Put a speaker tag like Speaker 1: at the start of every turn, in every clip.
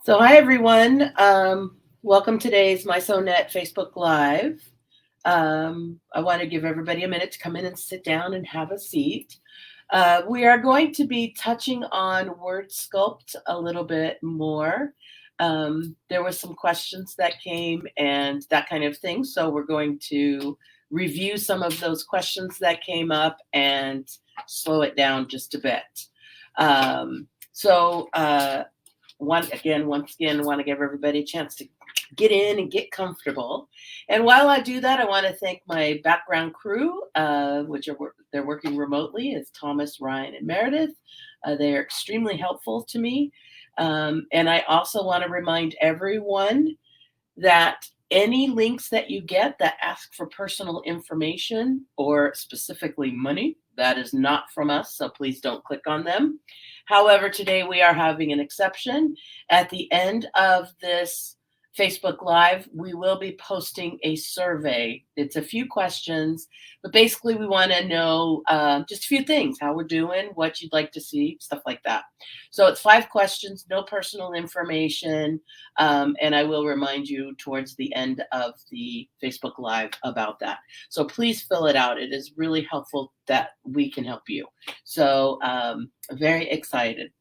Speaker 1: So hi everyone. Welcome to today's MySewNet Facebook Live. I want to give everybody a minute to come in and sit down and have a seat. We are going to be touching on word sculpt a little bit more. There were some questions that came and that kind of thing. So we're going to review some of those questions that came up and slow it down just a bit. Um, so once again, I want to give everybody a chance to get in and get comfortable. And while I do that, I want to thank my background crew, which they're working remotely. It's Thomas, Ryan, and Meredith. They are extremely helpful to me. And I also want to remind everyone that any links that you get that ask for personal information or specifically money, that is not from us, so please don't click on them. However, today we are having an exception. At the end of this Facebook Live, we will be posting a survey. It's a few questions, but basically we want to know just a few things, how we're doing, what you'd like to see, stuff like that. So it's 5 questions, no personal information, and I will remind you towards the end of the Facebook Live about that. So please fill it out. It is really helpful that we can help you. So very excited.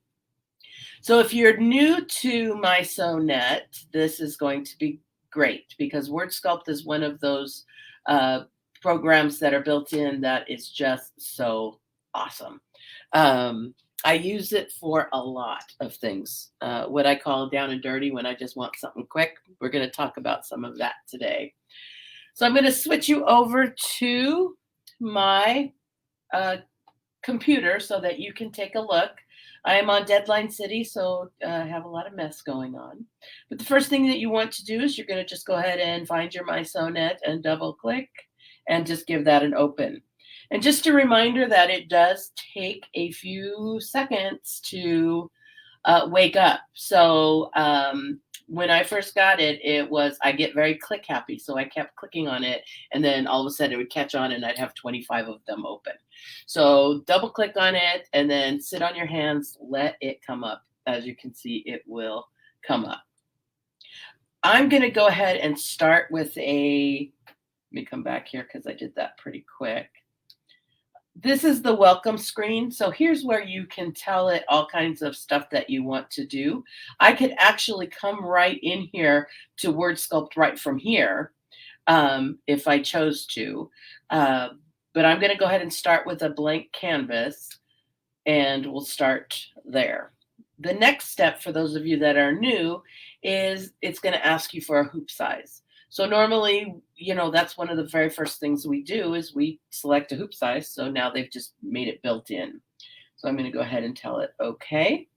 Speaker 1: So if you're new to MySewNet, this is going to be great because Word Sculpt is one of those programs that are built in that is just so awesome. I use it for a lot of things, what I call down and dirty when I just want something quick. We're going to talk about some of that today. So I'm going to switch you over to my computer so that you can take a look. I am on Deadline City, so I have a lot of mess going on. But the first thing that you want to do is you're going to just go ahead and find your MySewNet and double click and just give that an open. And just a reminder that it does take a few seconds to wake up. So when I first got it, I get very click happy. So I kept clicking on it and then all of a sudden it would catch on and I'd have 25 of them open. So double click on it and then sit on your hands, let it come up. As you can see, it will come up. I'm going to go ahead and start with let me come back here because I did that pretty quick. This is the welcome screen. So here's where you can tell it all kinds of stuff that you want to do. I could actually come right in here to Word Sculpt right from here if I chose to. But I'm going to go ahead and start with a blank canvas and we'll start there. The next step for those of you that are new is it's going to ask you for a hoop size. So normally, that's one of the very first things we do is we select a hoop size. So now they've just made it built in. So I'm going to go ahead and tell it okay.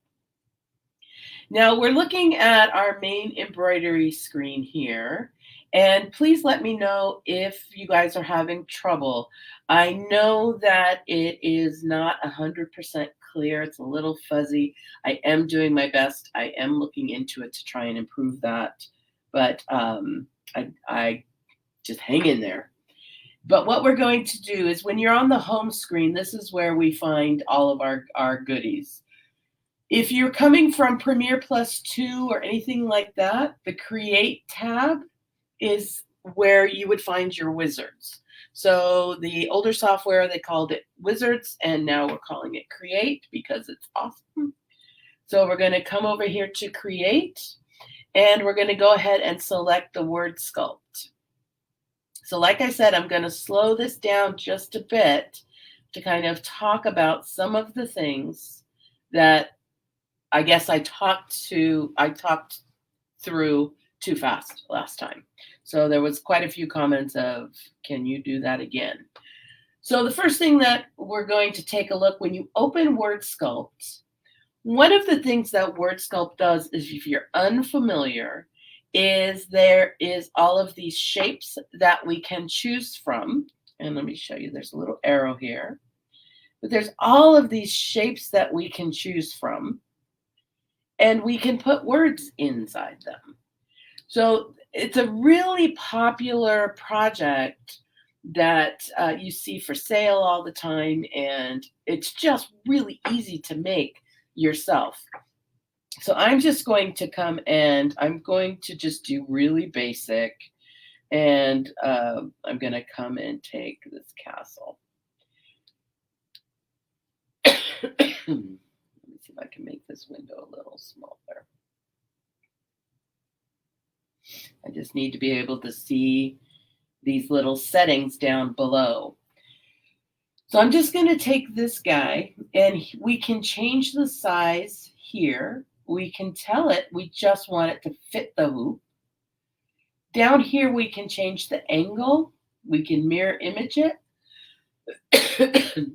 Speaker 1: Now we're looking at our main embroidery screen here. And please let me know if you guys are having trouble. I know that it is not 100% clear. It's a little fuzzy. I am doing my best. I am looking into it to try and improve that. But I just hang in there. But what we're going to do is when you're on the home screen, this is where we find all of our goodies. If you're coming from Premiere Plus 2 or anything like that, the Create tab is where you would find your wizards. So the older software, they called it Wizards, and now we're calling it Create because it's awesome. So we're going to come over here to Create. And we're going to go ahead and select the word sculpt. So like I said, I'm going to slow this down just a bit to kind of talk about some of the things that I guess I talked through too fast last time. So there was quite a few comments of, can you do that again? So the first thing that we're going to take a look when you open Word Sculpt, one of the things that Word Sculpt does is, if you're unfamiliar, is there is all of these shapes that we can choose from. And let me show you, there's a little arrow here. But there's all of these shapes that we can choose from. And we can put words inside them. So it's a really popular project that you see for sale all the time. And it's just really easy to make yourself. So I'm just going to come and I'm going to just do really basic. And I'm going to come and take this castle. Let me see if I can make this window a little smaller. I just need to be able to see these little settings down below. So I'm just going to take this guy and we can change the size here. We can tell it we just want it to fit the hoop. Down here we can change the angle. We can mirror image it.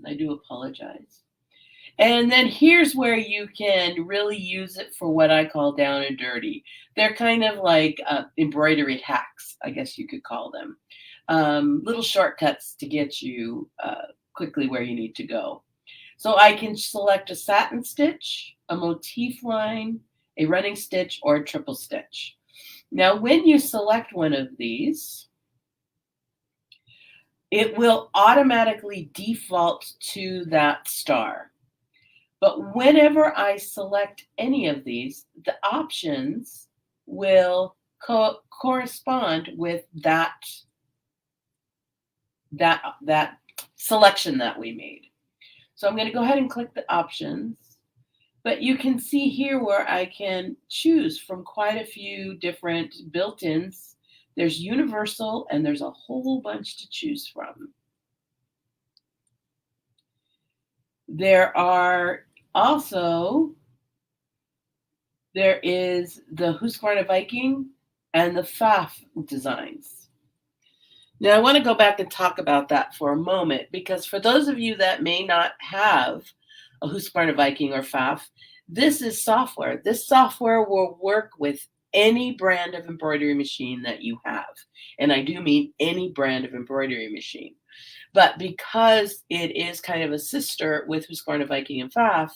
Speaker 1: I do apologize. And then here's where you can really use it for what I call down and dirty. They're kind of like embroidery hacks, I guess you could call them. Little shortcuts to get you quickly where you need to go. So I can select a satin stitch, a motif line, a running stitch, or a triple stitch. Now, when you select one of these, it will automatically default to that star. But whenever I select any of these, the options will correspond with that selection that we made. So I'm going to go ahead and click the options. But you can see here where I can choose from quite a few different built-ins. There's universal and there's a whole bunch to choose from. There is the Husqvarna Viking and the Faff designs. Now, I want to go back and talk about that for a moment, because for those of you that may not have a Husqvarna Viking or Faff, this is software. This software will work with any brand of embroidery machine that you have. And I do mean any brand of embroidery machine. But because it is kind of a sister with Husqvarna Viking and Faff,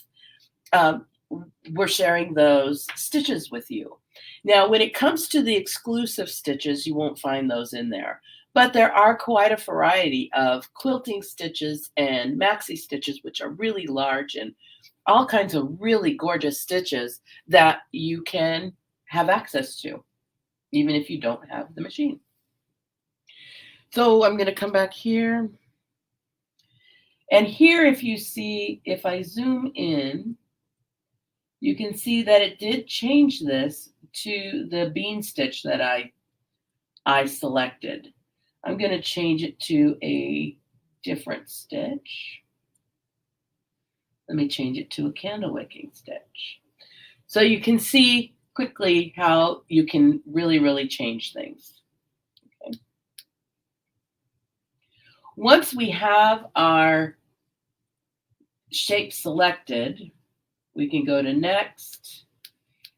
Speaker 1: we're sharing those stitches with you. Now, when it comes to the exclusive stitches, you won't find those in there. But there are quite a variety of quilting stitches and maxi stitches, which are really large, and all kinds of really gorgeous stitches that you can have access to, even if you don't have the machine. So I'm going to come back here. And here, if you see, if I zoom in, you can see that it did change this to the bean stitch that I selected. I'm going to change it to a different stitch. Let me change it to a candle wicking stitch. So you can see quickly how you can really, really change things. Okay. Once we have our shape selected, we can go to next,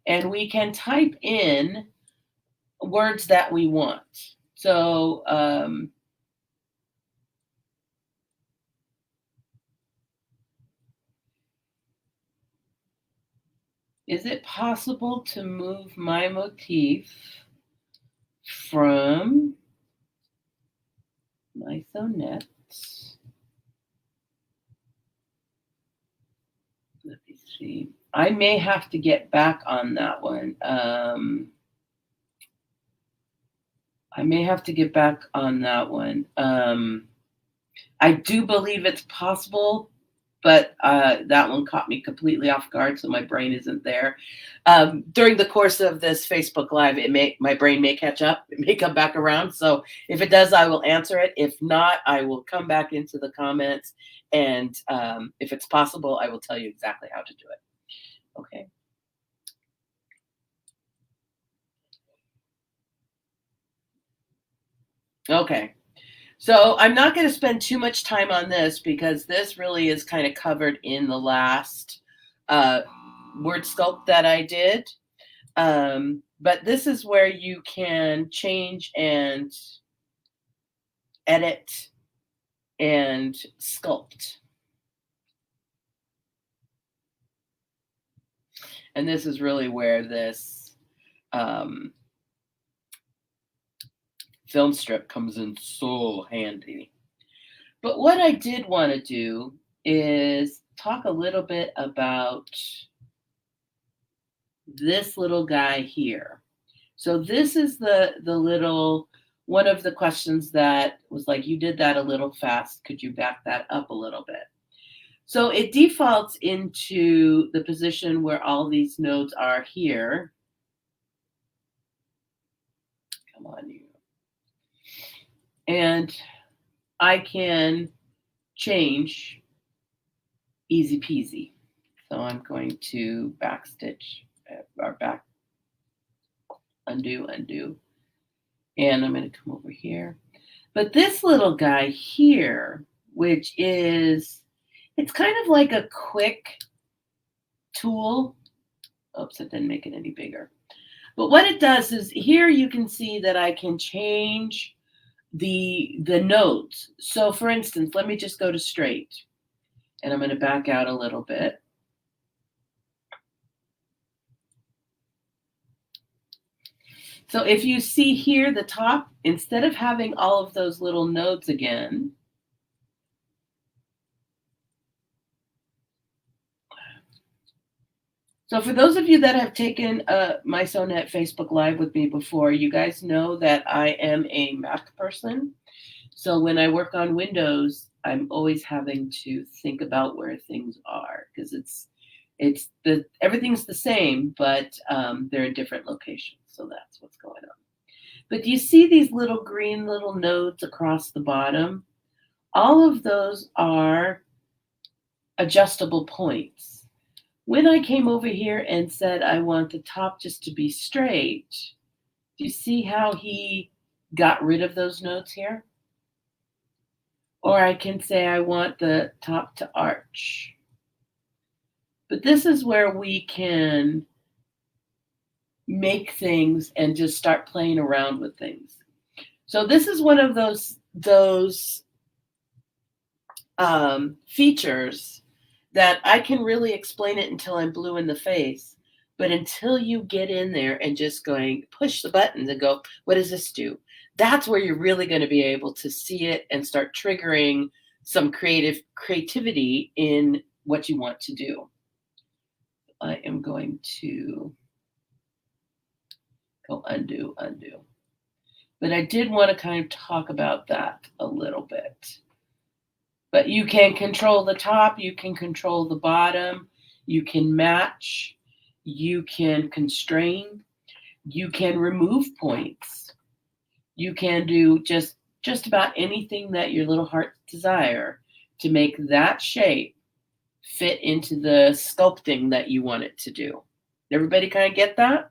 Speaker 1: and we can type in words that we want. So is it possible to move my motif from my sonnet? Let me see. I may have to get back on that one. I may have to get back on that one. I do believe it's possible, but that one caught me completely off guard, so my brain isn't there. During the course of this Facebook Live, my brain may catch up. It may come back around. So if it does, I will answer it. If not, I will come back into the comments, and if it's possible, I will tell you exactly how to do it. Okay. Okay. So I'm not going to spend too much time on this, because this really is kind of covered in the last word sculpt that I did. But this is where you can change and edit and sculpt. And this is really where this film strip comes in so handy. But what I did want to do is talk a little bit about this little guy here. So this is the little, one of the questions that was like, you did that a little fast. Could you back that up a little bit? So it defaults into the position where all these nodes are here. Come on, you. And I can change easy peasy. So I'm going to backstitch or back, undo. And I'm going to come over here. But this little guy here, which is, it's kind of like a quick tool. Oops, it didn't make it any bigger. But what it does is here you can see that I can change the nodes. So for instance, let me just go to straight. And I'm going to back out a little bit. So if you see here, the top, instead of having all of those little nodes again, so for those of you that have taken my SewNet Facebook Live with me before, you guys know that I am a Mac person. So when I work on Windows, I'm always having to think about where things are, because everything's the same, but they're in different locations. So that's what's going on. But do you see these little green little nodes across the bottom? All of those are adjustable points. When I came over here and said I want the top just to be straight, do you see how he got rid of those nodes here? Or I can say I want the top to arch. But this is where we can make things and just start playing around with things. So this is one of those features that I can really explain it until I'm blue in the face. But until you get in there and just going, push the buttons and go, what does this do? That's where you're really going to be able to see it and start triggering some creativity in what you want to do. I am going to go undo. But I did want to kind of talk about that a little bit. But you can control the top, you can control the bottom, you can match, you can constrain, you can remove points. You can do just about anything that your little heart desire to make that shape fit into the sculpting that you want it to do. Everybody kind of get that?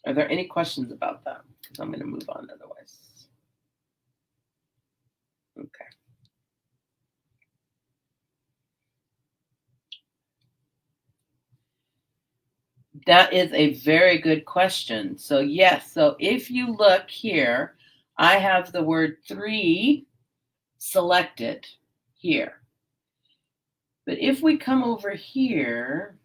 Speaker 1: Are there any questions about that? Because I'm going to move on otherwise. Okay. That is a very good question. So yes, so if you look here, I have the word 3 selected here. But if we come over here,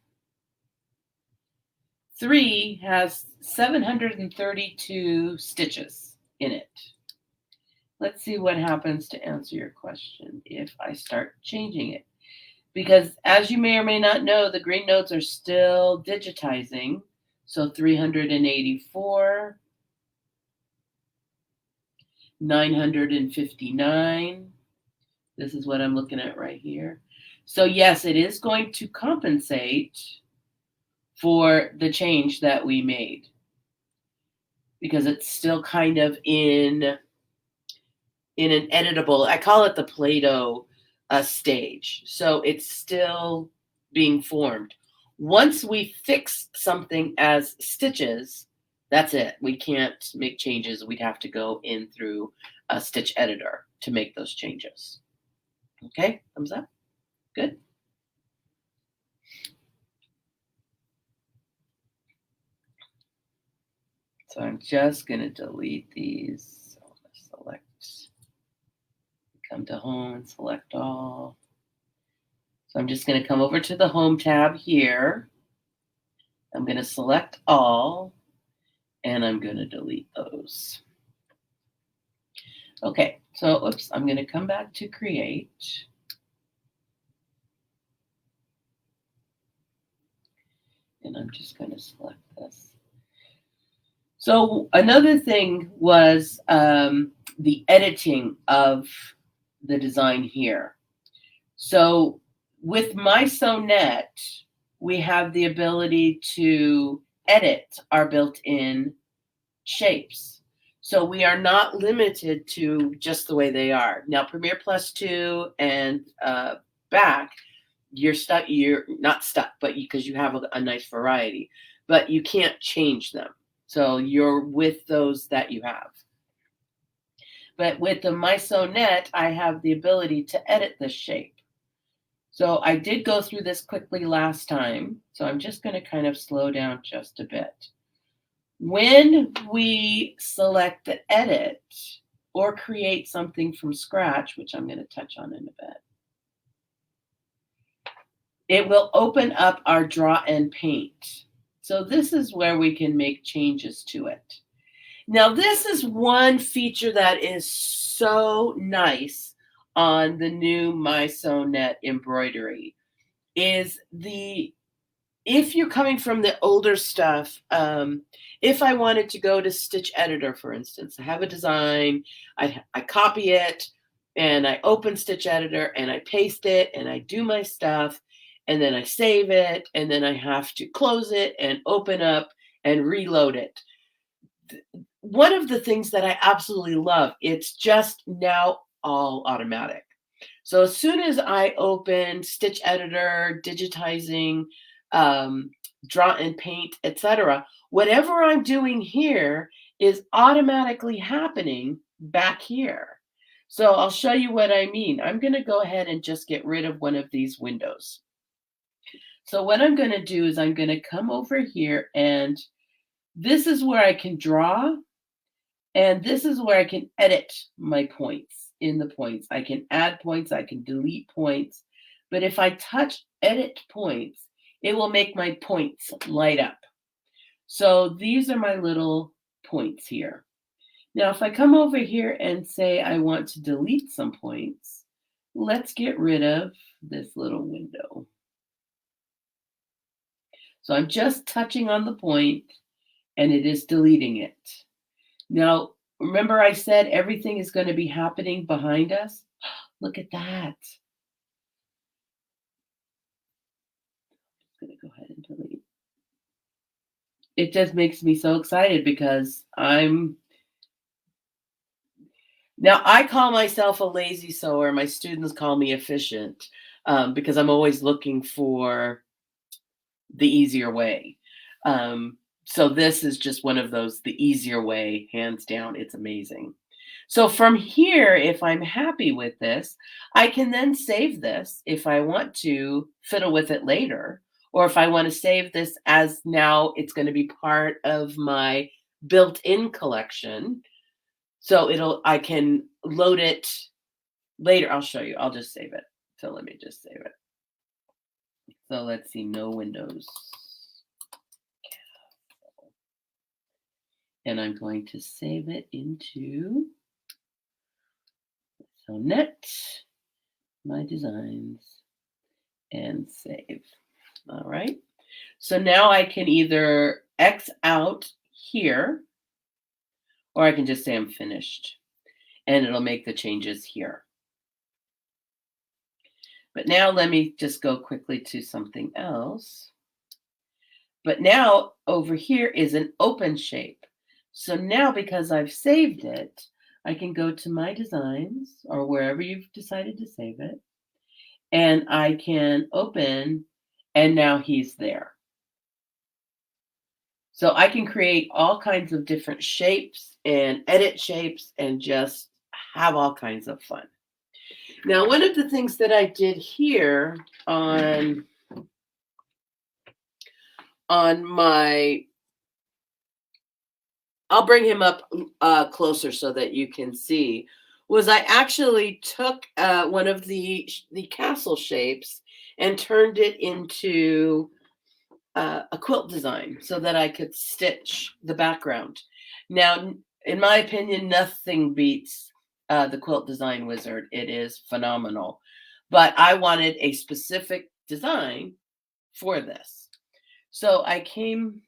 Speaker 1: 3 has 732 stitches in it. Let's see what happens to answer your question if I start changing it. Because as you may or may not know, the green nodes are still digitizing. So 384, 959. This is what I'm looking at right here. So yes, it is going to compensate for the change that we made, because it's still kind of in an editable, I call it the Play-Doh stage. So it's still being formed. Once we fix something as stitches, that's it. We can't make changes. We'd have to go in through a stitch editor to make those changes. Okay, thumbs up. Good. So I'm just going to delete these. So I'm going to select, come to home and select all. So I'm just going to come over to the home tab here. I'm going to select all, and I'm going to delete those. Okay, so oops, I'm going to come back to create. and I'm just going to select this. So another thing was the editing of the design here. So with My Sonnet, we have the ability to edit our built-in shapes. So we are not limited to just the way they are. Now, Premiere Plus 2 and back, you're stuck. You're not stuck, but because you have a nice variety, but you can't change them. So you're with those that you have. But with the My Sonnet, I have the ability to edit this shape. So I did go through this quickly last time, so I'm just going to kind of slow down just a bit. When we select the edit or create something from scratch, which I'm going to touch on in a bit, it will open up our draw and paint. So this is where we can make changes to it. Now, this is one feature that is so nice on the new My Sonnet embroidery is if you're coming from the older stuff, if I wanted to go to Stitch Editor, for instance, I have a design, I copy it, and I open Stitch Editor, and I paste it, and I do my stuff, and then I save it, and then I have to close it and open up and reload it. One of the things that I absolutely love, it's just now all automatic. So as soon as I open Stitch Editor, digitizing, draw and paint, etc., whatever I'm doing here is automatically happening back here. So I'll show you what I mean. I'm going to go ahead and just get rid of one of these windows. So what I'm going to do is I'm going to come over here, and this is where I can draw, and this is where I can edit my points in the points. I can add points, I can delete points, but if I touch edit points, it will make my points light up. So these are my little points here. Now, if I come over here and say I want to delete some points, let's get rid of this little window. So I'm just touching on the point, and it is deleting it. Now, remember I said everything is going to be happening behind us? Look at that. I'm going to go ahead and delete. It just makes me so excited because now I call myself a lazy sewer. My students call me efficient because I'm always looking for the easier way. So this is just one of those, the easier way, hands down. It's amazing. So from here, if I'm happy with this, I can then save this if I want to fiddle with it later, or if I want to save this as now it's going to be part of my built-in collection. So I can load it later. I'll show you. I'll just save it. So let me just save it. So let's see, no windows. And I'm going to save it into Sonnet, My Designs, and save. All right. So now I can either X out here, or I can just say I'm finished, and it'll make the changes here. But now let me just go quickly to something else. But now over here is an open shape. So now because I've saved it, I can go to My Designs or wherever you've decided to save it, and I can open, and now he's there. So I can create all kinds of different shapes and edit shapes and just have all kinds of fun. Now, one of the things that I did here on my, I'll bring him up closer so that you can see, was I actually took one of the castle shapes and turned it into a quilt design so that I could stitch the background. Now, in my opinion, nothing beats the Quilt Design Wizard. It is phenomenal. But I wanted a specific design for this. So I came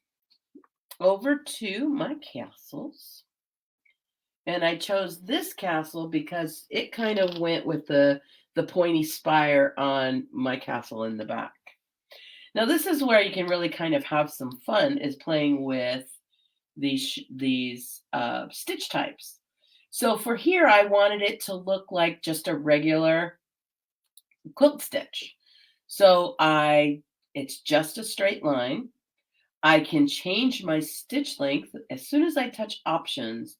Speaker 1: over to my castles, and I chose this castle because it kind of went with the pointy spire on my castle in the back. Now this is where you can really kind of have some fun, is playing with these stitch types. So for here, I wanted it to look like just a regular quilt stitch. So it's just a straight line. I can change my stitch length as soon as I touch options.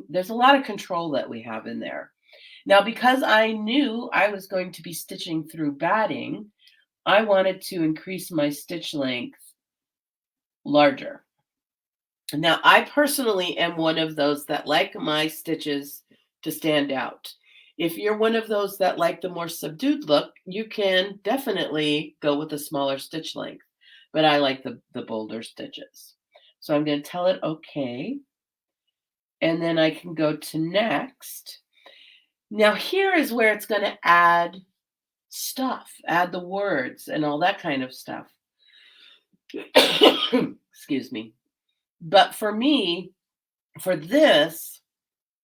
Speaker 1: There's a lot of control that we have in there. Now, because I knew I was going to be stitching through batting, I wanted to increase my stitch length larger. Now, I personally am one of those that like my stitches to stand out. If you're one of those that like the more subdued look, you can definitely go with a smaller stitch length, but I like the bolder stitches. So I'm going to tell it okay, and then I can go to next. Now here is where it's going to add stuff, add the words and all that kind of stuff. Excuse me. But for me, for this,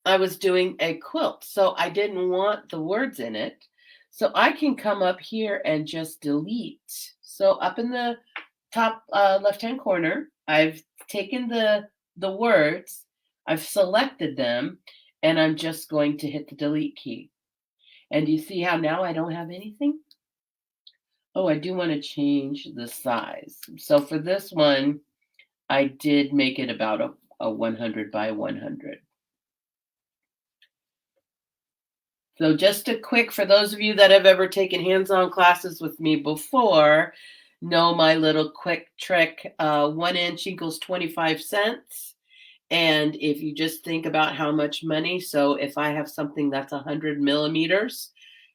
Speaker 1: I was doing a quilt, so I didn't want the words in it. So I can come up here and just delete. So up in the top left-hand corner, I've taken the words, I've selected them, and I'm just going to hit the delete key. And you see how now I don't have anything? Oh, I do want to change the size. So for this one, I did make it about a 100 by 100. So just a quick, for those of you that have ever taken hands-on classes with me before, know my little quick trick. 1 inch equals 25 cents. And if you just think about how much money, so if I have something that's 100 millimeters,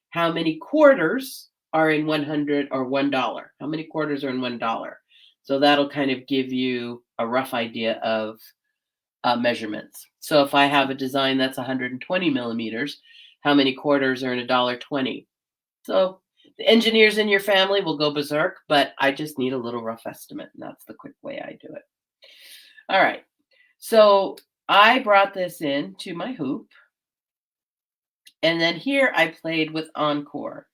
Speaker 1: how many quarters are in 100 or $1? How many quarters are in $1? So that'll kind of give you a rough idea of measurements. So if I have a design that's 120 millimeters, how many quarters are in $1.20? So the engineers in your family will go berserk, but I just need a little rough estimate, and that's the quick way I do it. All right. So I brought this in to my hoop, and then here I played with Encore.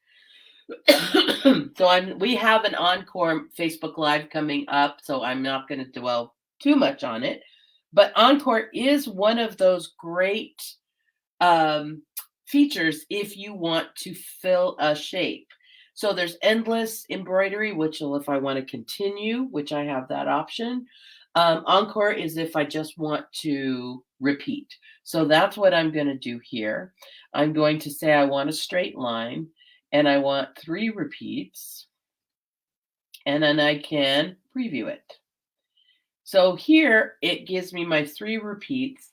Speaker 1: So we have an Encore Facebook Live coming up, so I'm not going to dwell too much on it. But Encore is one of those great features if you want to fill a shape. So there's endless embroidery, which if I want to continue, which I have that option. Encore is if I just want to repeat. So that's what I'm going to do here. I'm going to say I want a straight line, and I want 3 repeats, and then I can preview it. So here it gives me my 3 repeats.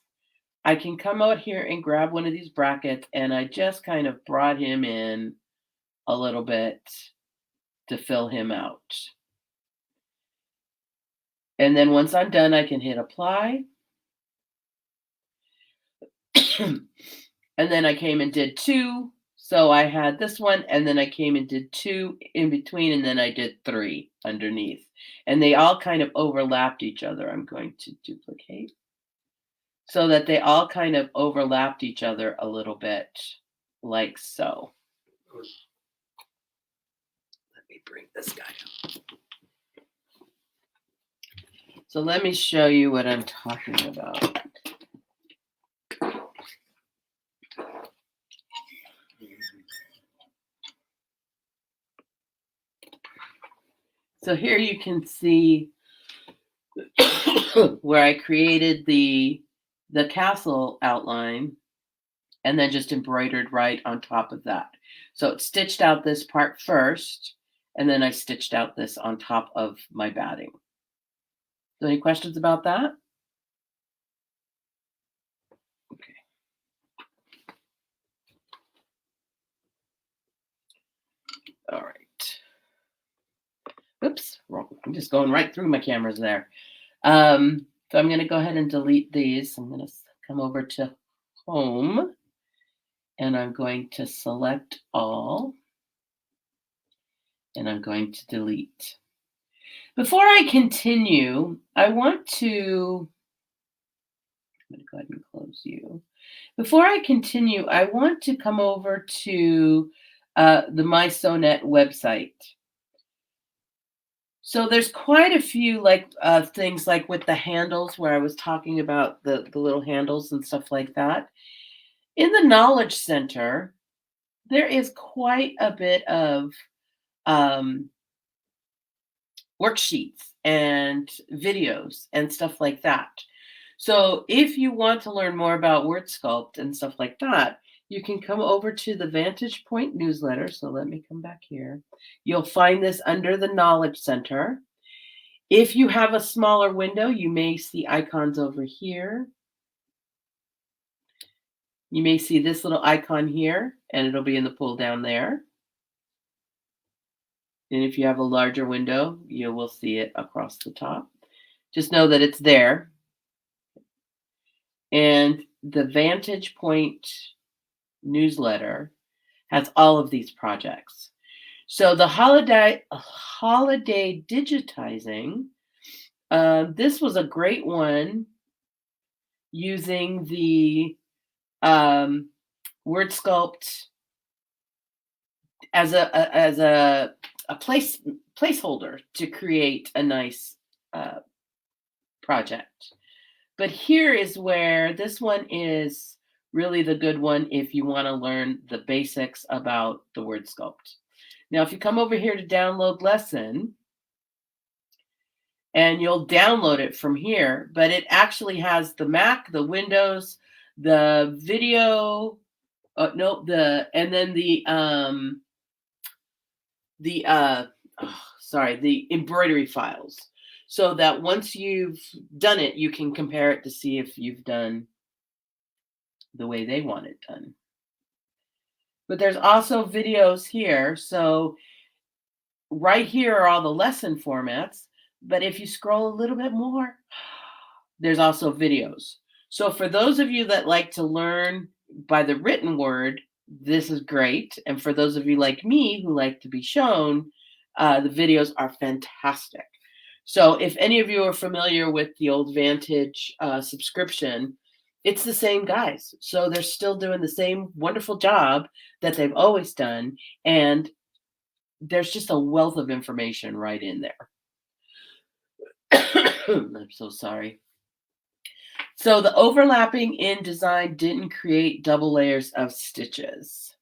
Speaker 1: I can come out here and grab one of these brackets, and I just kind of brought him in a little bit to fill him out. And then once I'm done, I can hit apply. And then I came and did 2. So I had this one, and then I came and did 2 in between, and then I did 3 underneath. And they all kind of overlapped each other. I'm going to duplicate so that they all kind of overlapped each other a little bit, like so. Let me bring this guy up. So let me show you what I'm talking about. So here you can see where I created the castle outline and then just embroidered right on top of that. So it stitched out this part first, and then I stitched out this on top of my batting. So any questions about that? Okay. All right. Oops, I'm just going right through my cameras there. So I'm going to go ahead and delete these. I'm going to come over to Home, and I'm going to select all, and I'm going to delete. Before I continue, I want to, I'm going to go ahead and close you. Before I continue, I want to come over to the MySewNet website. So there's quite a few things like with the handles where I was talking about the little handles and stuff like that. In the Knowledge Center, there is quite a bit of um, worksheets and videos and stuff like that. So if you want to learn more about word sculpt and stuff like that, you can come over to the Vantage Point newsletter. So let me come back here. You'll find this under the Knowledge Center. If you have a smaller window, you may see icons over here. You may see this little icon here, and it'll be in the pull down there. And if you have a larger window, you will see it across the top. Just know that it's there. And the Vantage Point newsletter has all of these projects. So the holiday digitizing, this was a great one using the word sculpt as a placeholder to create a nice project. But here is where this one is really the good one if you want to learn the basics about the word sculpt. Now, if you come over here to download lesson, and you'll download it from here, but it actually has the Mac, the Windows, the video, and then the embroidery files, so that once you've done it, you can compare it to see if you've done the way they want it done. But there's also videos here. So right here are all the lesson formats. But if you scroll a little bit more, there's also videos. So for those of you that like to learn by the written word, this is great. And for those of you like me who like to be shown, the videos are fantastic. So if any of you are familiar with the old Vantage subscription, it's the same guys. So they're still doing the same wonderful job that they've always done. And there's just a wealth of information right in there. I'm so sorry. So the overlapping in design didn't create double layers of stitches.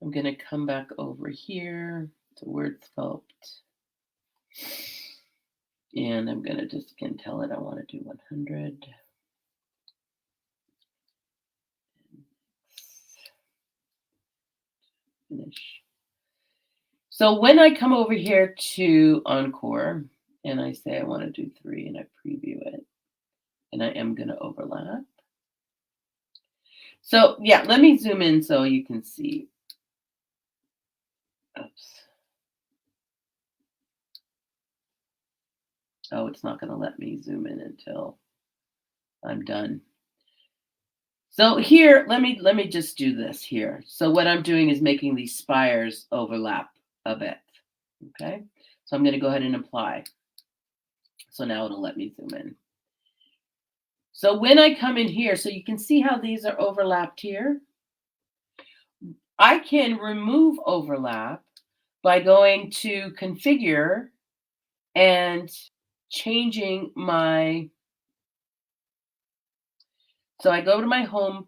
Speaker 1: I'm going to come back over here to word sculpt. And I'm going to just tell it I want to do 100. Finish. So when I come over here to Encore and I say I want to do 3 and I preview it, and I am going to overlap. So yeah, let me zoom in so you can see. Oops. Oh, it's not going to let me zoom in until I'm done. So here, let me just do this here. So what I'm doing is making these spires overlap a bit. Okay, so I'm going to go ahead and apply. So now it'll let me zoom in. So when I come in here, so you can see how these are overlapped here. I can remove overlap by going to configure and changing my, so I go to my home,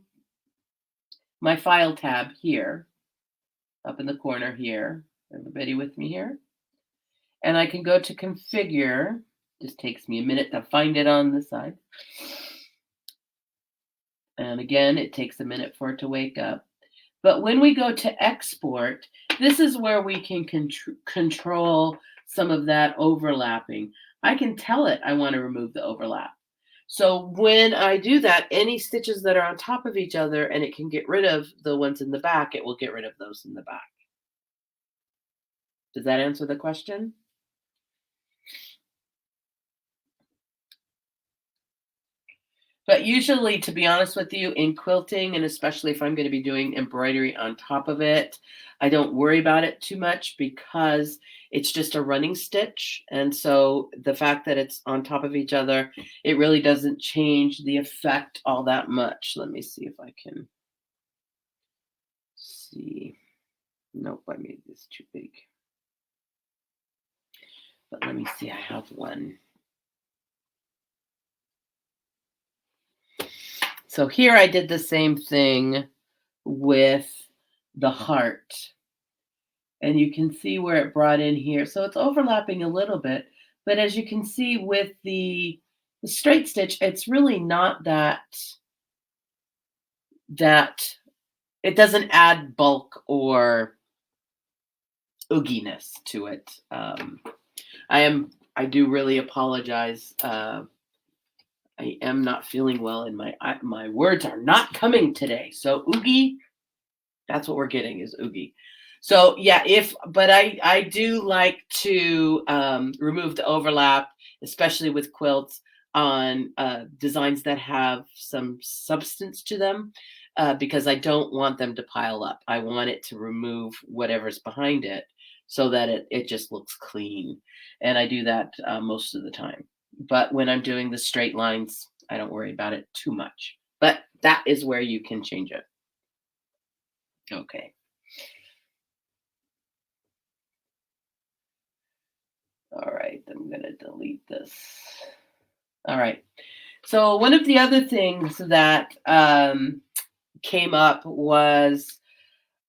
Speaker 1: my file tab here, up in the corner here. Everybody with me here? And I can go to configure. Just takes me a minute to find it on the side. And again, it takes a minute for it to wake up. But when we go to export, this is where we can control some of that overlapping. I can tell it I want to remove the overlap. So when I do that, any stitches that are on top of each other, and it can get rid of the ones in the back, it will get rid of those in the back. Does that answer the question? But usually, to be honest with you, in quilting, and especially if I'm going to be doing embroidery on top of it, I don't worry about it too much because it's just a running stitch. And so the fact that it's on top of each other, it really doesn't change the effect all that much. Let me see if I can see. Nope, I made this too big. But let me see, I have one. So here I did the same thing with the heart. And you can see where it brought in here. So it's overlapping a little bit. But as you can see with the straight stitch, it's really not that it doesn't add bulk or ooginess to it. I do really apologize. I am not feeling well, and my words are not coming today. So oogie, that's what we're getting is oogie. So yeah, but I do like to remove the overlap, especially with quilts on designs that have some substance to them, because I don't want them to pile up. I want it to remove whatever's behind it so that it just looks clean. And I do that most of the time. But when I'm doing the straight lines, I don't worry about it too much. But that is where you can change it. Okay. All right, I'm going to delete this. All right. So one of the other things that came up was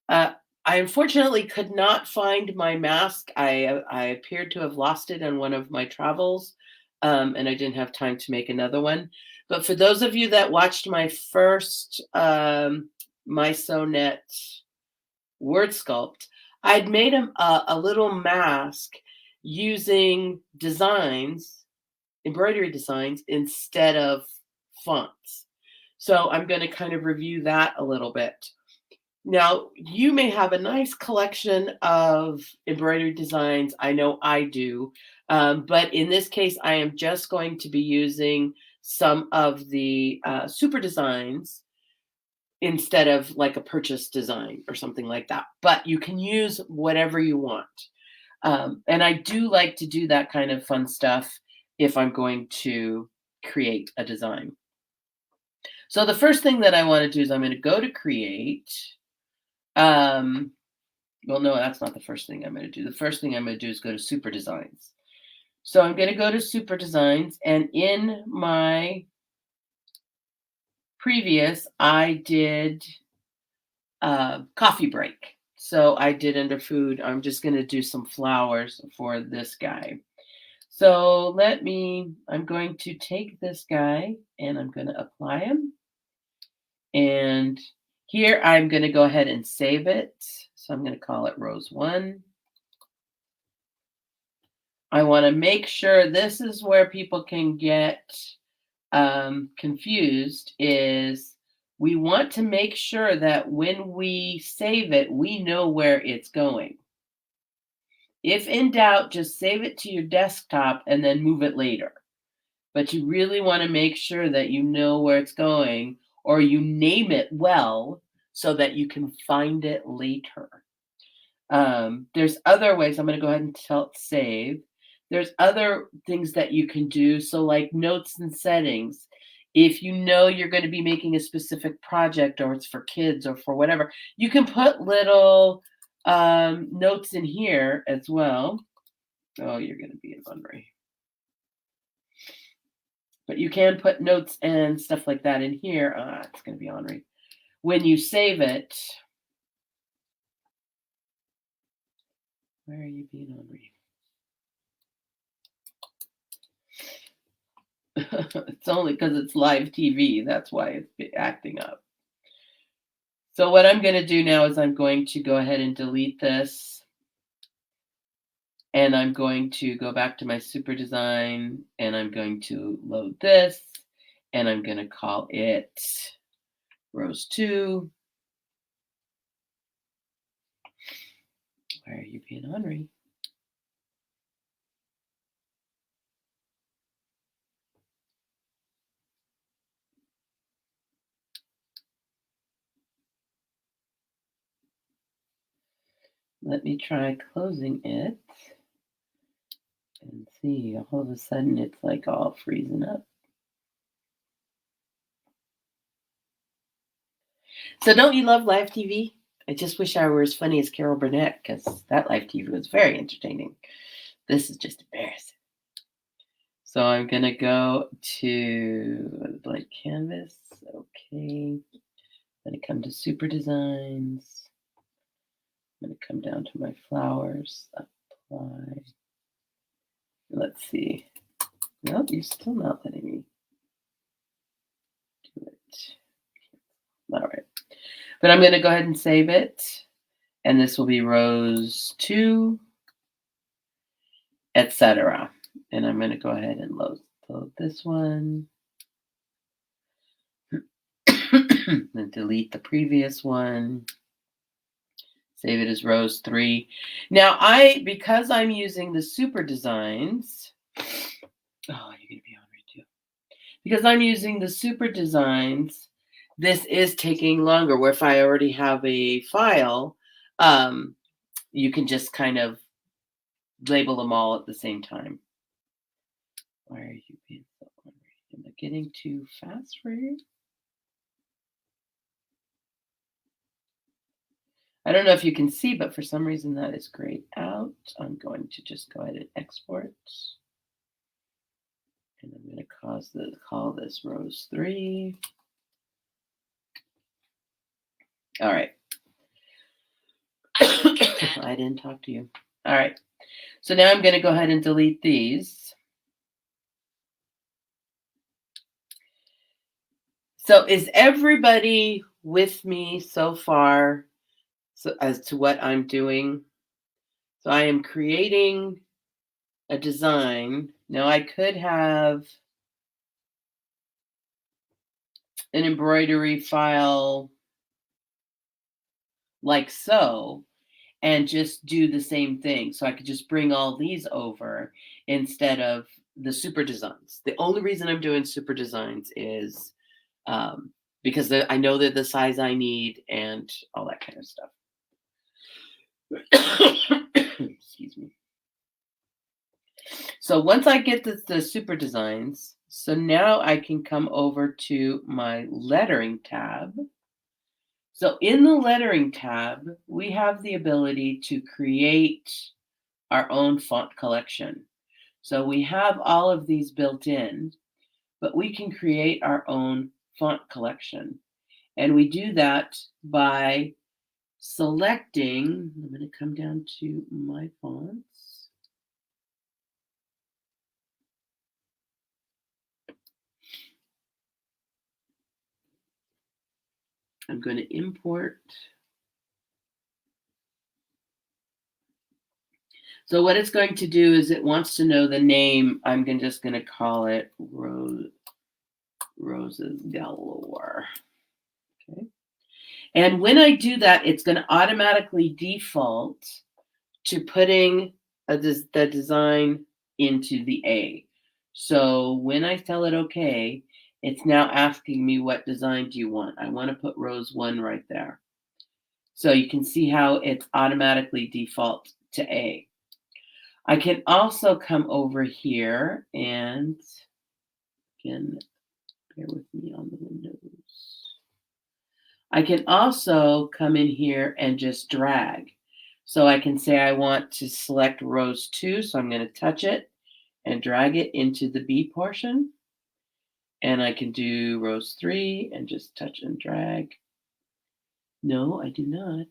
Speaker 1: I unfortunately could not find my mask. I appeared to have lost it on one of my travels, and I didn't have time to make another one. But for those of you that watched my first My Sew Net word sculpt, I'd made a little mask using designs, embroidery designs, instead of fonts. So I'm going to kind of review that a little bit. Now, you may have a nice collection of embroidery designs. I know I do. But in this case, I am just going to be using some of the super designs instead of like a purchase design or something like that. But you can use whatever you want. And I do like to do that kind of fun stuff if I'm going to create a design. So the first thing that I want to do is I'm going to go to create. Well, no, that's not the first thing I'm going to do. The first thing I'm going to do is go to super designs. So I'm going to go to super designs, and in my previous, I did coffee break. So I did under food. I'm just going to do some flowers for this guy. So I'm going to take this guy and I'm going to apply him. And here I'm going to go ahead and save it. So I'm going to call it Rose 1. I want to make sure this is where people can get confused is we want to make sure that when we save it, we know where it's going. If in doubt, just save it to your desktop and then move it later. But you really want to make sure that you know where it's going, or you name it well so that you can find it later. There's other ways. I'm going to go ahead and tell it save. There's other things that you can do. So like notes and settings. If you know you're going to be making a specific project or it's for kids or for whatever, you can put little notes in here as well. Oh, you're going to be in Henri. But you can put notes and stuff like that in here. It's going to be Henri. When you save it, where are you being Henri? It's only because it's live TV. That's why it's acting up. So what I'm going to do now is I'm going to go ahead and delete this. And I'm going to go back to my super design and I'm going to load this and I'm going to call it Rose 2. Where are you being Henri? Let me try closing it and see. All of a sudden, it's like all freezing up. So don't you love live TV? I just wish I were as funny as Carol Burnett, because that live TV was very entertaining. This is just embarrassing. So I'm going to go to blank canvas. Okay. I'm going to come to super designs. I'm going to come down to my flowers. Apply. Let's see. Nope, you're still not letting me do it. All right. But I'm going to go ahead and save it. And this will be rows 2, etc. And I'm going to go ahead and load this one. And delete the previous one. Save it as rows 3. Now because I'm using the super designs, oh, you're going to be on right too. Because I'm using the super designs, this is taking longer. Where if I already have a file, you can just kind of label them all at the same time. Why are you being so ornery? Am I getting too fast for you? I don't know if you can see, but for some reason that is grayed out. I'm going to just go ahead and export. And I'm going to call this rows 3. All right. I didn't talk to you. All right. So now I'm going to go ahead and delete these. So is everybody with me so far as to what I'm doing? So I am creating a design. Now I could have an embroidery file like so, and just do the same thing. So I could just bring all these over instead of the super designs. The only reason I'm doing super designs is because I know they're the size I need and all that kind of stuff. Excuse me. So once I get the super designs, so now I can come over to my lettering tab. So in the lettering tab, we have the ability to create our own font collection. So we have all of these built in, but we can create our own font collection. And we do that by selecting, I'm going to come down to my fonts. I'm going to import. So what it's going to do is it wants to know the name. I'm just going to call it Roses Galore. Okay. And when I do that, it's going to automatically default to putting the design into the A. So when I tell it OK, it's now asking me what design do you want. I want to put rows 1 right there. So you can see how it's automatically default to A. I can also come over here and, again, bear with me on the windows. I can also come in here and just drag. So I can say I want to select rows 2, so I'm going to touch it and drag it into the B portion. And I can do rows 3 and just touch and drag. No, I do not.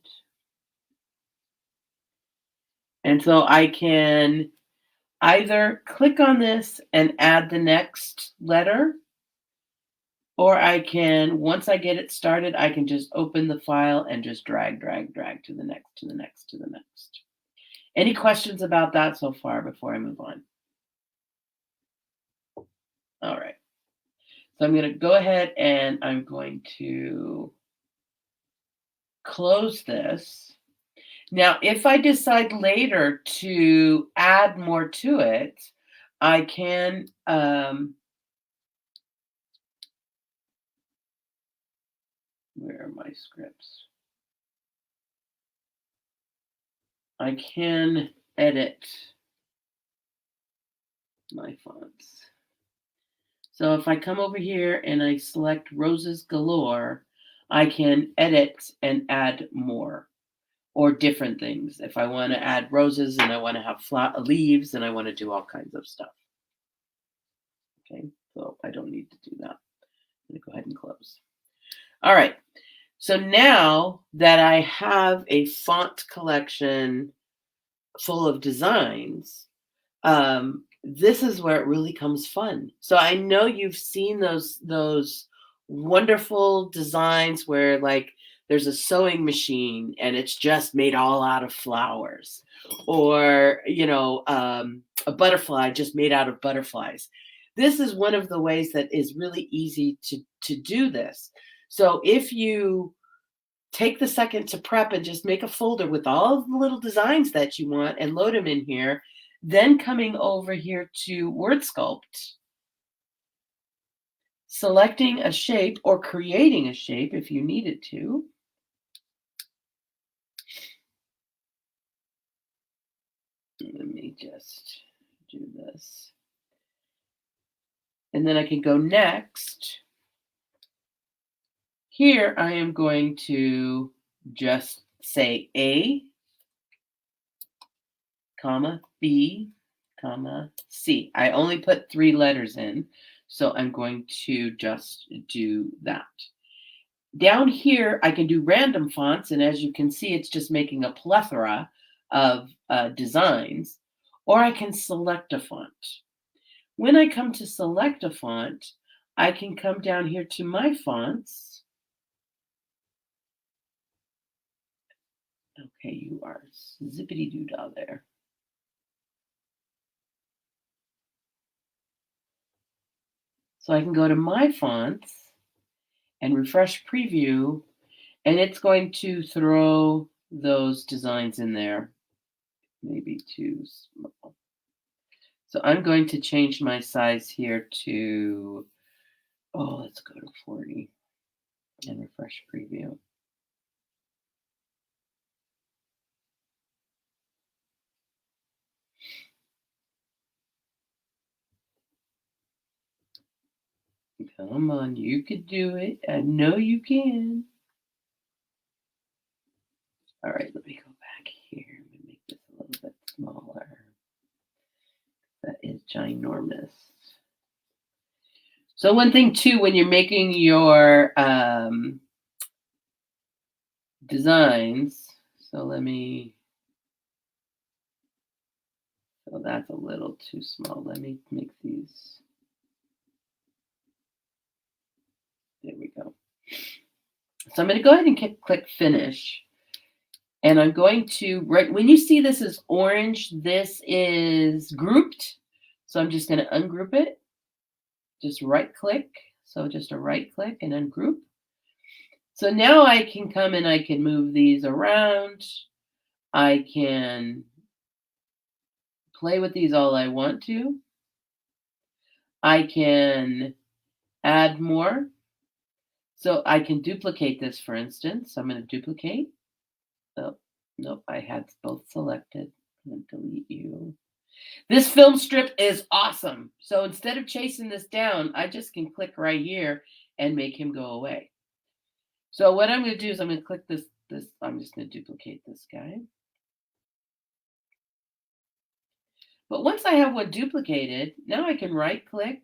Speaker 1: And so I can either click on this and add the next letter, or I can, once I get it started, I can just open the file and just drag to the next, to the next, to the next. Any questions about that so far before I move on? All right. So I'm going to go ahead and I'm going to close this. Now, if I decide later to add more to it, I can where are my scripts? I can edit my fonts. So if I come over here and I select Roses Galore, I can edit and add more or different things. If I want to add roses and I want to have leaves and I want to do all kinds of stuff. Okay, so I don't need to do that. I'm going to go ahead and close. All right. So now that I have a font collection full of designs, this is where it really comes fun. So I know you've seen those wonderful designs where like there's a sewing machine and it's just made all out of flowers, or a butterfly just made out of butterflies. This is one of the ways that is really easy to do this. So if you take the second to prep and just make a folder with all the little designs that you want and load them in here, then coming over here to Word Sculpt, selecting a shape or creating a shape if you needed to. Let me just do this. And then I can go next. Here I am going to just say A, comma, B, comma, C. I only put 3 letters in, so I'm going to just do that. Down here, I can do random fonts, and as you can see, it's just making a plethora of designs, or I can select a font. When I come to select a font, I can come down here to my fonts. Okay, you are zippity-doo-dah there. So I can go to my fonts and refresh preview, and it's going to throw those designs in there. Maybe too small. So I'm going to change my size here to, let's go to 40 and refresh preview. Come on, you could do it. I know you can. All right, let me go back here. Let me make this a little bit smaller. That is ginormous. So one thing too, when you're making your designs, so that's a little too small. Let me make these. There we go. So I'm going to go ahead and click finish. And I'm going to, right when you see this is orange, this is grouped. So I'm just going to ungroup it. Just right click. So just a right click and ungroup. So now I can come and I can move these around. I can play with these all I want to. I can add more. So I can duplicate this, for instance. So I'm going to duplicate. Oh, nope, I had both selected. I'm going to delete you. This film strip is awesome. So instead of chasing this down, I just can click right here and make him go away. So what I'm going to do is I'm going to click this. I'm just going to duplicate this guy. But once I have one duplicated, now I can right click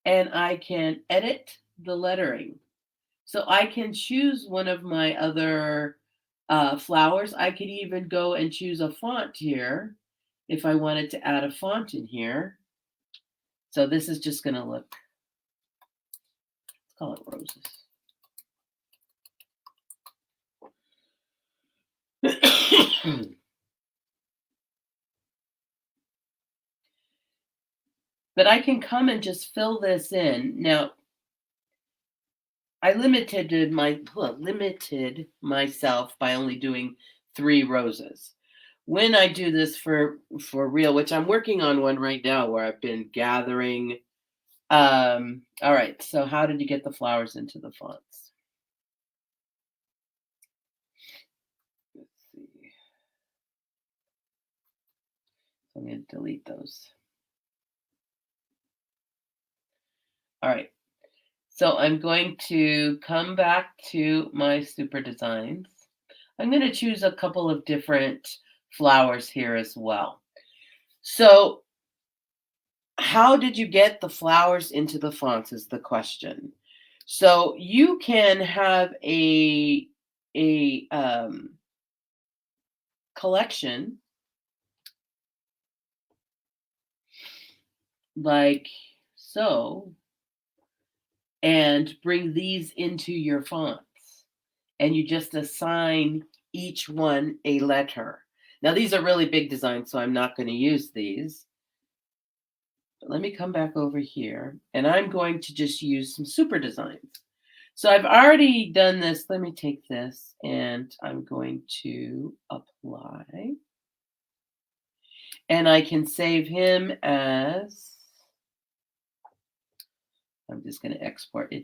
Speaker 1: and I can edit the lettering. So I can choose one of my other flowers. I could even go and choose a font here if I wanted to add a font in here. So this is just going to look, let's call it roses. But I can come and just fill this in. Now, I limited myself by only doing 3 roses. When I do this for real, which I'm working on one right now where I've been gathering. All right, so how did you get the flowers into the fonts? Let's see. I'm going to delete those. All right. So I'm going to come back to my super designs. I'm going to choose a couple of different flowers here as well. So how did you get the flowers into the fonts is the question. So you can have a collection like so, and bring these into your fonts, and you just assign each one a letter. Now these are really big designs, so I'm not going to use these. But let me come back over here, and I'm going to just use some super designs. So I've already done this. Let me take this, and I'm going to apply. And I can save him as, I'm just going to export.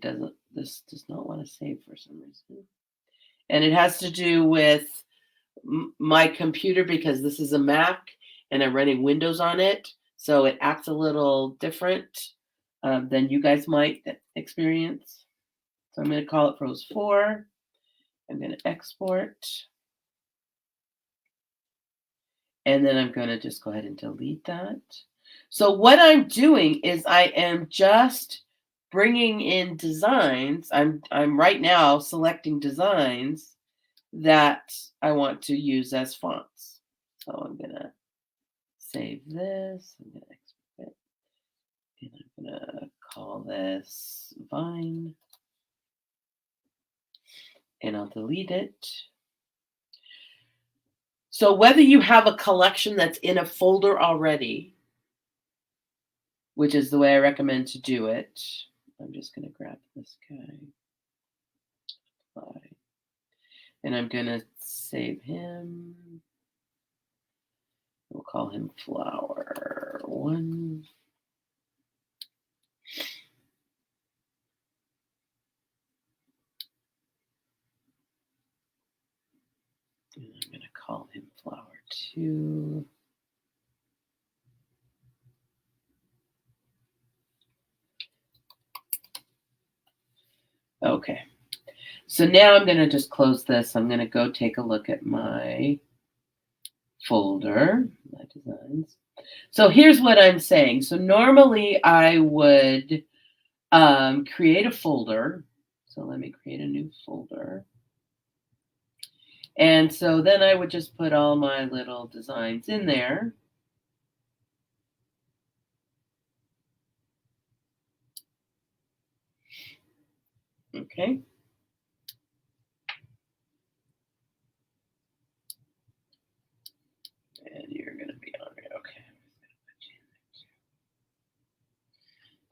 Speaker 1: This does not want to save for some reason. And it has to do with my computer because this is a Mac and I'm running Windows on it. So it acts a little different than you guys might experience. So I'm going to call it Prose 4. I'm going to export. And then I'm going to just go ahead and delete that. So what I'm doing is I am just bringing in designs. I'm right now selecting designs that I want to use as fonts. So I'm going to save this. I'm going to export it. And I'm going to call this Vine. And I'll delete it. So whether you have a collection that's in a folder already, which is the way I recommend to do it, I'm just going to grab this guy, apply, and I'm going to save him. We'll call him Flower 1. And I'm going to call him Flower 2. Okay. So now I'm going to just close this. I'm going to go take a look at my folder, my designs. So here's what I'm saying. So normally I would create a folder. So let me create a new folder. And so then I would just put all my little designs in there. Okay. And you're going to be on it. Okay.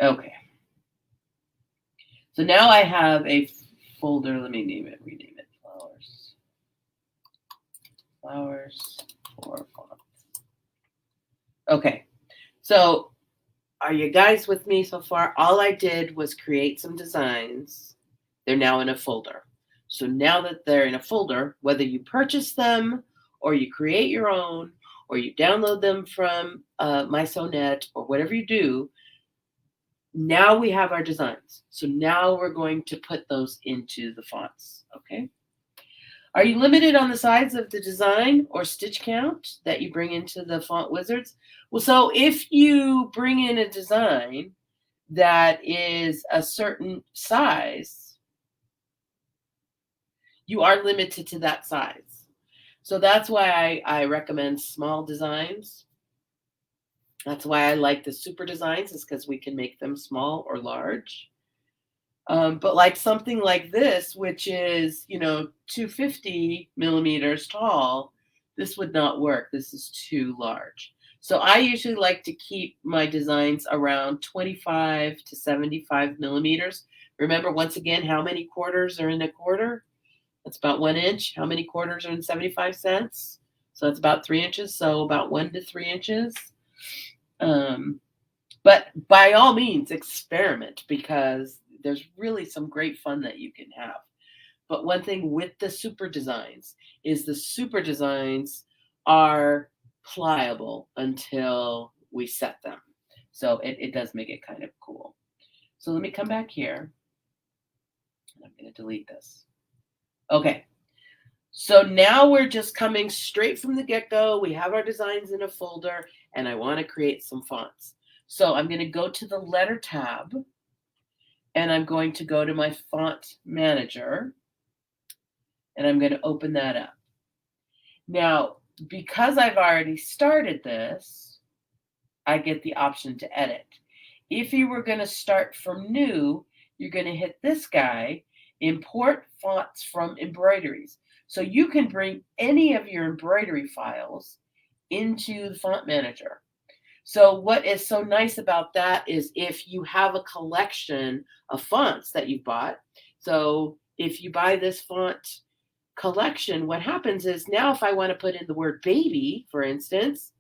Speaker 1: Okay. So now I have a folder. Let me rename it Flowers. Flowers for fonts. Okay. So are you guys with me so far? All I did was create some designs. They're now in a folder. So now that they're in a folder, whether you purchase them or you create your own or you download them from MySewNet or whatever you do, now we have our designs. So now we're going to put those into the fonts, okay? Are you limited on the size of the design or stitch count that you bring into the font wizards? Well, so if you bring in a design that is a certain size, you are limited to that size. So that's why I recommend small designs. That's why I like the super designs, is because we can make them small or large. But like something like this, which is, 250 millimeters tall, this would not work. This is too large. So I usually like to keep my designs around 25 to 75 millimeters. Remember, once again, how many quarters are in a quarter? That's about 1 inch. How many quarters are in 75 cents? So that's about 3 inches. So about 1 to 3 inches. But by all means, experiment, because there's really some great fun that you can have. But one thing with the super designs is the super designs are pliable until we set them. So it does make it kind of cool. So let me come back here. And I'm going to delete this. Okay. So now we're just coming straight from the get-go. We have our designs in a folder, and I want to create some fonts. So I'm going to go to the letter tab, and I'm going to go to my font manager, and I'm going to open that up. Now, because I've already started this, I get the option to edit. If you were going to start from new, you're going to hit this guy, import fonts from embroideries. So you can bring any of your embroidery files into the font manager. So what is so nice about that is if you have a collection of fonts that you've bought, so if you buy this font collection, what happens is now if I want to put in the word baby, for instance,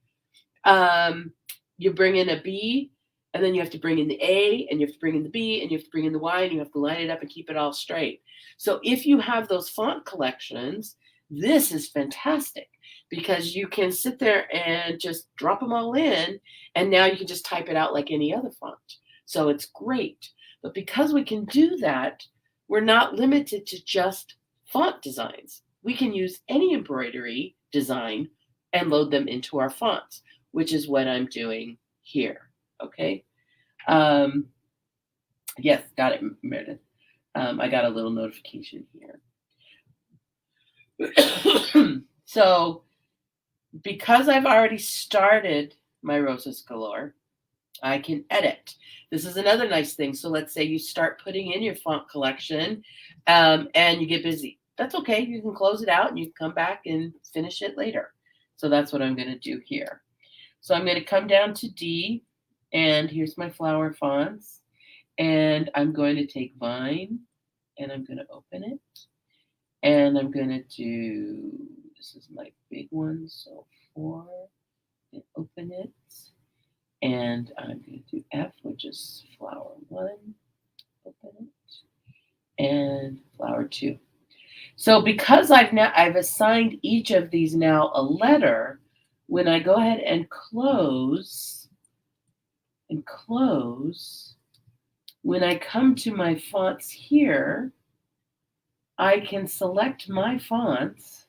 Speaker 1: you bring in a B, and then you have to bring in the A, and you have to bring in the B, and you have to bring in the Y, and you have to line it up and keep it all straight. So if you have those font collections, this is fantastic because you can sit there and just drop them all in, and now you can just type it out like any other font. So it's great. But because we can do that, we're not limited to just font designs. We can use any embroidery design and load them into our fonts, which is what I'm doing here. Okay. Yes, got it, Meredith. I got a little notification here. So because I've already started my Rosas Galore, I can edit. This is another nice thing. So let's say you start putting in your font collection and you get busy. That's okay. You can close it out and you can come back and finish it later. So that's what I'm going to do here. So I'm going to come down to D, and here's my flower fonts. And I'm going to take Vine, and I'm going to open it. And I'm going to do, this is my big one, so 4, and open it. And I'm going to do F, which is flower 1, open it, and flower 2. So because I've assigned each of these now a letter, when I go ahead and close, when I come to my fonts here, I can select my fonts.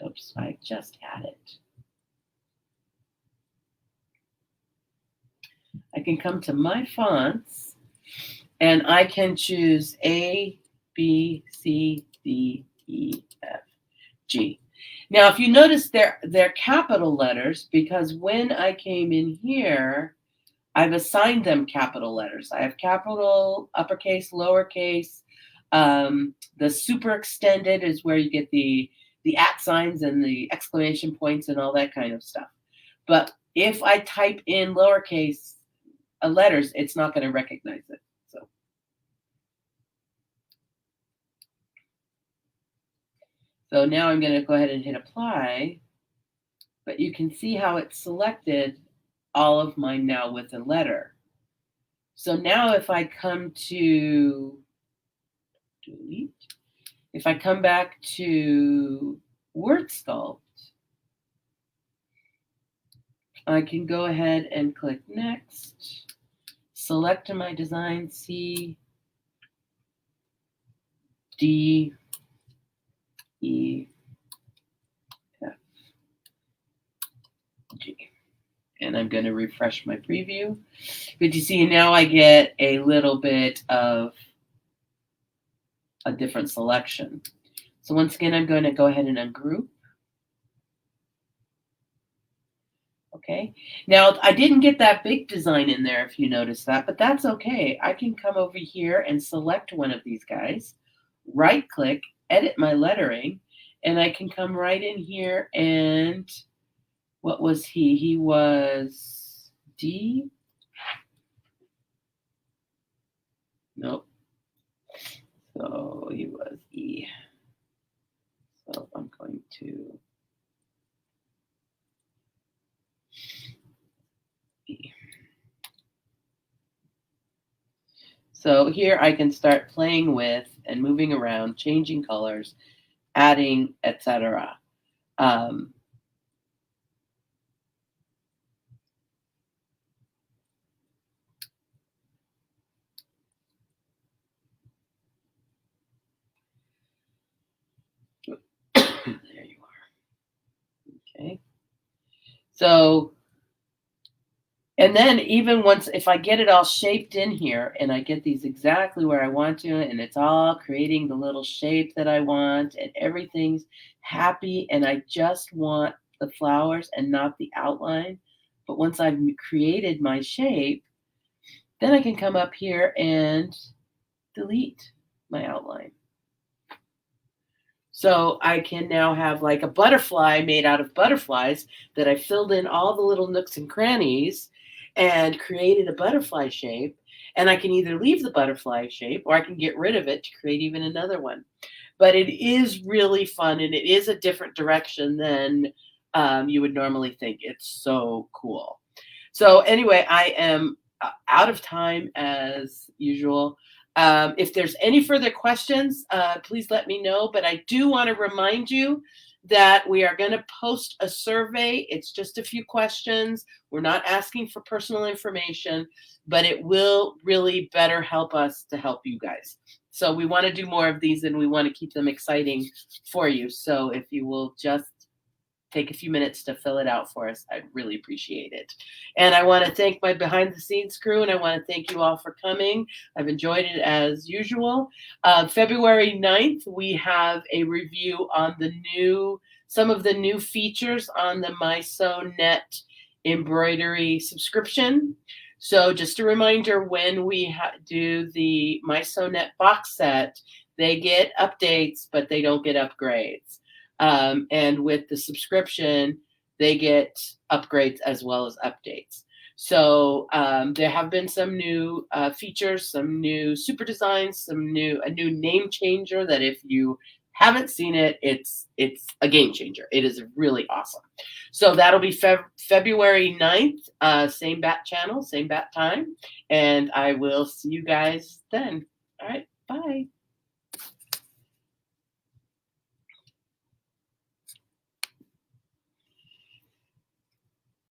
Speaker 1: Oops, I just had it. I can come to my fonts and I can choose A, B, C, D, E, F, G. Now, if you notice, they're capital letters because when I came in here, I've assigned them capital letters. I have capital, uppercase, lowercase. The super extended is where you get the at signs and the exclamation points and all that kind of stuff. But if I type in lowercase letters, it's not going to recognize it. So now I'm going to go ahead and hit apply, but you can see how it's selected all of mine now with a letter. So now if I come to delete, if I come back to Word Sculpt, I can go ahead and click next, select my design C, D, E, F, G. And I'm going to refresh my preview. But you see now I get a little bit of a different selection. So once again, I'm going to go ahead and ungroup. Okay. Now I didn't get that big design in there if you notice that, but that's okay. I can come over here and select one of these guys, right click, edit my lettering, and I can come right in here and what was he? He was D. Nope. So he was E. So I'm going to E. So here I can start playing with and moving around, changing colors, adding, etc. So, and then even once, if I get it all shaped in here and I get these exactly where I want to, and it's all creating the little shape that I want and everything's happy and I just want the flowers and not the outline. But once I've created my shape, then I can come up here and delete my outline. So I can now have like a butterfly made out of butterflies that I filled in all the little nooks and crannies and created a butterfly shape. And I can either leave the butterfly shape or I can get rid of it to create even another one. But it is really fun and it is a different direction than you would normally think. It's so cool. So anyway, I am out of time as usual. If there's any further questions, please let me know. But I do want to remind you that we are going to post a survey. It's just a few questions. We're not asking for personal information, but it will really better help us to help you guys. So we want to do more of these and we want to keep them exciting for you. So if you will just take a few minutes to fill it out for us, I'd really appreciate it. And I want to thank my behind the scenes crew and I want to thank you all for coming. I've enjoyed it as usual. February 9th, we have a review on some of the new features on the MySewNet embroidery subscription. So just a reminder, when we do the MySewNet box set, they get updates, but they don't get upgrades. And with the subscription, they get upgrades as well as updates. So there have been some new features, some new super designs, a new name changer that if you haven't seen it, it's a game changer. It is really awesome. So that'll be February 9th, same bat channel, same bat time. And I will see you guys then. All right, bye.